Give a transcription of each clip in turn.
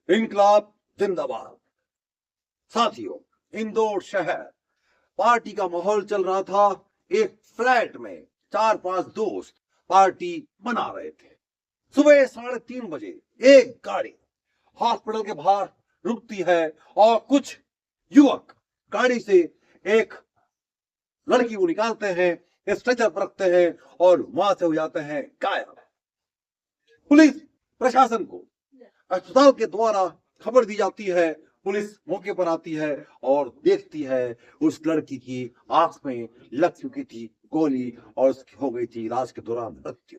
इनकलाब जिंदाबाद। साथियों, इंदौर शहर पार्टी का माहौल चल रहा था। एक फ्लैट में 4-5 दोस्त पार्टी बना रहे थे। सुबह 3:30 बजे एक गाड़ी हॉस्पिटल के बाहर रुकती है और कुछ युवक गाड़ी से एक लड़की को निकालते हैं, स्ट्रेचर पर रखते हैं और वहां से हो जाते हैं गायब। पुलिस प्रशासन को अस्पताल के द्वारा खबर दी जाती है। पुलिस मौके पर आती है और देखती है उस लड़की की आंख में लग चुकी थी गोली और उसकी हो गई थी इलाज के दौरान मृत्यु।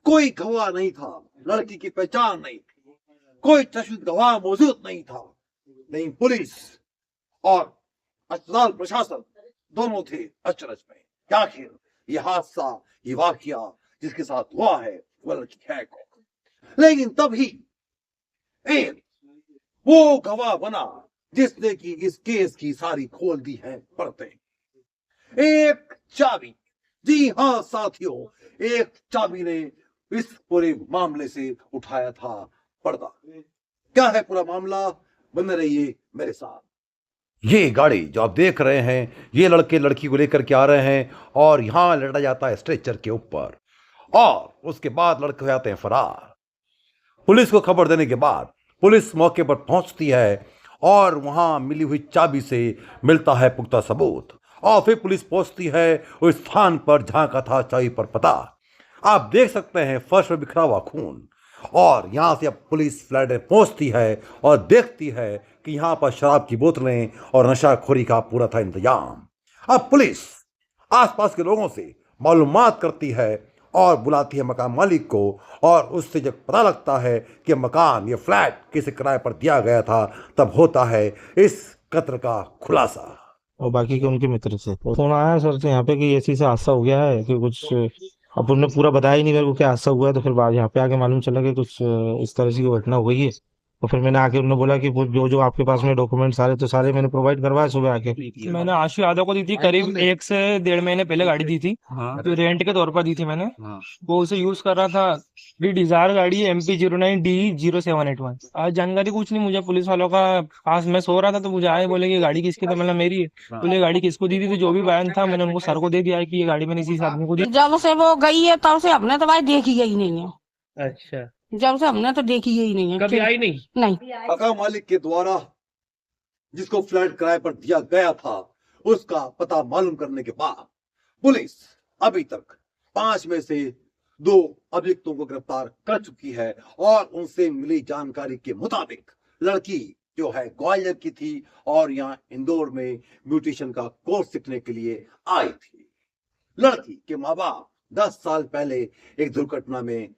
कोई गवाह नहीं था, लड़की की पहचान नहीं थी, कोई चश्मिश गवाह मौजूद नहीं था। नहीं पुलिस और अस्पताल प्रशासन दोनों थे अचरज में। आखिर ये हादसा, ये वाकया जिसके साथ हुआ है वो लड़की है कौन? लेकिन तभी एक वो गवाह बना जिसने की इस केस की सारी खोल दी है परतें। एक चाबी, जी हां साथियों, एक चाबी ने इस पूरे मामले से उठाया था पर्दा। क्या है पूरा मामला? बने रहिए मेरे साथ। ये गाड़ी जो आप देख रहे हैं, ये लड़के लड़की को लेकर के आ रहे हैं और यहां लटा जाता है स्ट्रेचर के ऊपर और उसके बाद लड़के हो जाते हैं फरार। पुलिस को खबर देने के बाद पुलिस मौके पर पहुंचती है और वहां मिली हुई चाबी से मिलता है पुख्ता सबूत और फिर पुलिस पहुंचती है उस स्थान पर जहां का था चाबी पर पता। आप देख सकते हैं फर्श पर बिखरा हुआ खून और यहां से अब पुलिस फ्लैट में पहुंचती है और देखती है कि यहां पर शराब की बोतलें और नशाखोरी का पूरा था इंतजाम। अब पुलिस आसपास के लोगों से मालूमात करती है और बुलाती है मकान मालिक को और उससे जब पता लगता है कि मकान, ये फ्लैट किसी किराए पर दिया गया था, तब होता है इस कत्ल का खुलासा। और बाकी के उनके मित्र से फोन आया सर से यहाँ पे कि ऐसी से हादसा हो गया है कि कुछ, अब उन्होंने पूरा बताया ही नहीं मेरे को क्या हादसा हुआ है। तो फिर बाद यहाँ पे आके मालूम चला कि कुछ इस तरह की घटना हो गई है। तो फिर मैंने आके, उन्होंने बोला कि वो जो जो आपके पास में डॉक्यूमेंट सारे, तो सारे मैंने प्रोवाइड करवाए सुबह आके। मैंने आशु यादव को दी थी, करीब 1 से 1.5 महीने पहले गाड़ी दी थी। हाँ, तो रेंट के तौर पर दी थी मैंने। हाँ, वो उसे यूज कर रहा था। डिजायर गाड़ी है, MP09D0781। आज जानकारी कुछ नहीं मुझे पुलिस वालों का। पास मैं सो रहा था तो मुझे आए, बोले कि गाड़ी किसकी? तो मतलब मेरी है। बोले गाड़ी किसको दी थी? तो जो भी बयान था मैंने उनको सर को दे दिया है कि ये गाड़ी मैंने इसी आदमी को दी। जब से वो गई है तब से हमने तो भाई देखी गई नहीं है। अच्छा, जब से हमने तो देखी गई नहीं है। कभी आई नहीं? नहीं। मकान मालिक के द्वारा जिसको फ्लैट किराए पर दिया गया था उसका पता मालूम करने के बाद पुलिस अभी तक 5 में से 2 अभियुक्तों को गिरफ्तार कर चुकी है और उनसे मिली जानकारी के मुताबिक लड़की जो है ग्वालियर की थी और यहाँ इंदौर में ब्यूटिशियन का कोर्स सीखने के लिए आई थी। लड़की के माँ बाप 10 साल पहले एक दुर्घटना में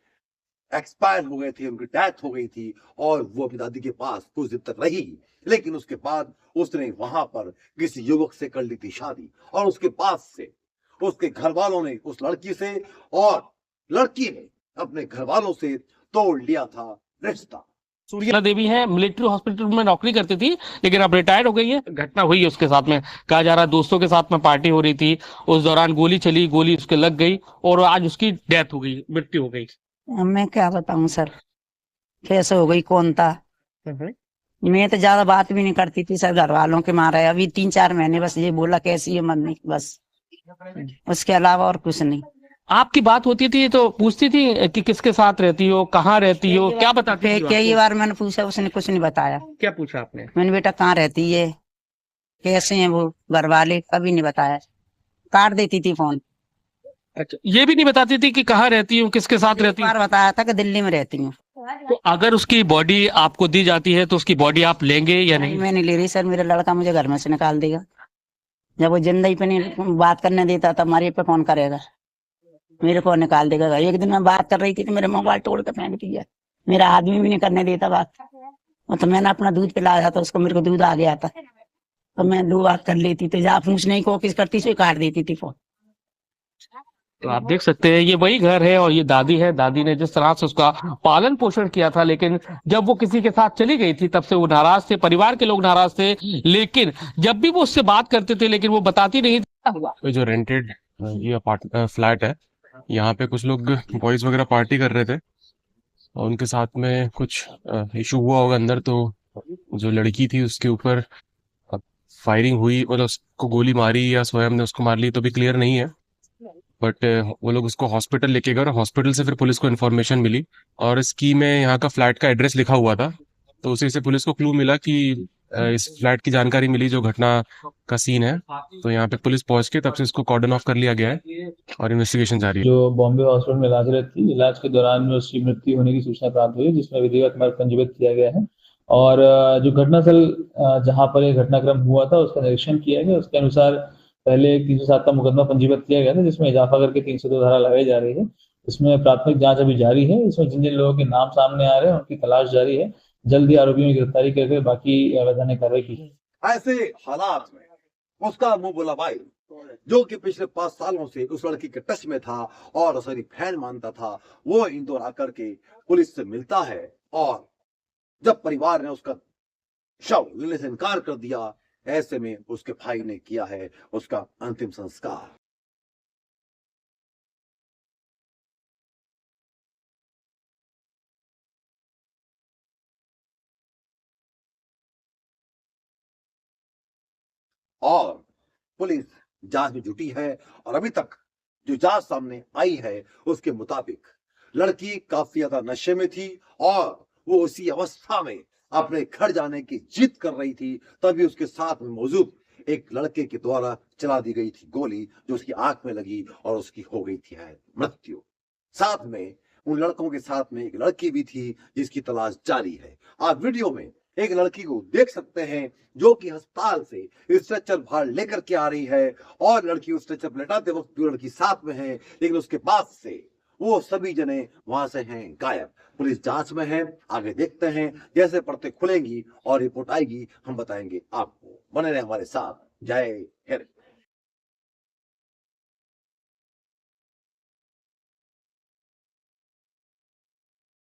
एक्सपायर हो गए थे, उनकी डेथ हो गई थी और वो अपनी दादी के पास कुछ दिन तक रही। लेकिन उसके बाद उसने वहां पर किसी युवक से कर ली थी शादी और उसके बाद से उसके घर वालों ने उस लड़की से और लड़की ने अपने घर वालों से तोड़ लिया था रिश्ता। सूर्या देवी है, मिलिट्री हॉस्पिटल में नौकरी करती थी लेकिन अब रिटायर्ड हो गई है। घटना हुई है उसके साथ में, कहा जा रहा है दोस्तों के साथ में पार्टी हो रही थी, उस दौरान गोली चली, गोली उसके लग गई और आज उसकी डेथ हो गई, मृत्यु हो गई। मैं क्या बताऊं सर, कैसे हो गई, कौन था? मैं तो ज्यादा बात भी नहीं करती थी सर, घर वालों के मारे। अभी 3-4 महीने बस ये बोला कैसी है मरने की, बस उसके अलावा और कुछ नहीं। आपकी बात होती थी तो पूछती थी कि किसके साथ रहती हो, कहाँ रहती हो, क्या बताती थी? कई बार मैंने पूछा, उसने कुछ नहीं बताया। क्या पूछा आपने? मैंने बेटा कहाँ रहती है, कैसे हैं वो घर वाले, कभी नहीं बताया। काट देती थी फोन। अच्छा, ये भी नहीं बताती थी कि कहाँ रहती हूँ, किसके साथ रहती हूँ? बार बताया था कि दिल्ली में रहती हूँ। तो अगर उसकी बॉडी आपको दी जाती है तो उसकी बॉडी आप लेंगे या नहीं? मैं नहीं ले रही सर, मेरा लड़का मुझे घर में से निकाल देगा। जब वो जिंदगी पे नहीं बात करने देता तब हमारे पे कौन करेगा? मेरे को निकाल देगा। एक दिन मैं बात कर रही थी तो मेरे मोबाइल तोड़ के फेंक दिया। मेरा आदमी भी नहीं करने देता बात। तो मैंने अपना दूध पिलाया था उसको, मेरे को दूध आ गया था तो मैं 2 बात कर लेती थी। जब पूछने की कोशिश करती थी काट देती थी फोन। तो आप देख सकते हैं ये वही घर है और ये दादी है। दादी ने जिस तरह से उसका पालन पोषण किया था, लेकिन जब वो किसी के साथ चली गई थी तब से वो नाराज थे, परिवार के लोग नाराज थे। लेकिन जब भी वो उससे बात करते थे लेकिन वो बताती नहीं थी। जो रेंटेड ये फ्लैट है, यहाँ पे कुछ लोग बॉयज वगैरह पार्टी कर रहे थे और उनके साथ में कुछ इशू हुआ होगा अंदर, तो जो लड़की थी उसके ऊपर फायरिंग हुई, मतलब उसको गोली मारी या स्वयं ने उसको मार ली तो भी क्लियर नहीं है। बट वो लोग उसको हॉस्पिटल लेके गए और हॉस्पिटल से फिर पुलिस को इन्फॉर्मेशन मिली, और इस की में यहाँ का फ्लैट का एड्रेस लिखा हुआ था, तो उसी से पुलिस को क्लू मिला कि इस फ्लैट की जानकारी मिली जो घटना का सीन है। तो यहाँ पे पुलिस पहुंच के तब से इसको कॉर्डन ऑफ कर लिया गया है और इन्वेस्टिगेशन जारी है। जो बॉम्बे हॉस्पिटल में इलाजरत थी, इलाज के दौरान में उसकी मृत्यु होने की सूचना प्राप्त हुई, जिसमें विधिवत मर्ग पंजीबद्ध किया गया है। और जो घटनास्थल जहां पर यह घटनाक्रम हुआ था उसका निरीक्षण किया गया। उसके अनुसार पहले 307 का मुकदमा पंजीबद्ध किया गया था, जिसमें इजाफा करके 302 धारा लगाई जा रही है। इसमें प्राथमिक जांच अभी जारी है। इसमें जिन जिन लोगों के नाम सामने आ रहे हैं उनकी तलाश जारी है। जल्द ही आरोपियों की गिरफ्तारी करके बाकी वैधानिक कार्रवाई की जाएगी। ऐसे हालात में उसका मुंह बोला भाई, जो कि पिछले 5 सालों से उस लड़की के टच में था और उसे फैन मानता था, वो इंदौर आकर के पुलिस से मिलता है। और जब परिवार ने उसका शव लेने से इनकार कर दिया, ऐसे में उसके भाई ने किया है उसका अंतिम संस्कार। और पुलिस जांच में जुटी है और अभी तक जो जांच सामने आई है उसके मुताबिक लड़की काफी ज्यादा नशे में थी और वो उसी अवस्था में अपने घर जाने की जिद कर रही थी, तभी उसके साथ में मौजूद एक लड़के के द्वारा चला दी गई थी गोली, जो उसकी आंख में लगी और उसकी हो गई थी मृत्यु। साथ में उन लड़कों के साथ में एक लड़की भी थी जिसकी तलाश जारी है। आप वीडियो में एक लड़की को देख सकते हैं जो कि अस्पताल से स्ट्रेचर बाहर लेकर के आ रही है और लड़की उस स्ट्रेचर पर लेटाते वक्त जो लड़की साथ में है, लेकिन उसके बाद से वो सभी जने वहां से हैं गायब। पुलिस जांच में है, आगे देखते हैं जैसे परतें खुलेंगी और रिपोर्ट आएगी हम बताएंगे आपको। बने रहे हमारे साथ। जय हिंद।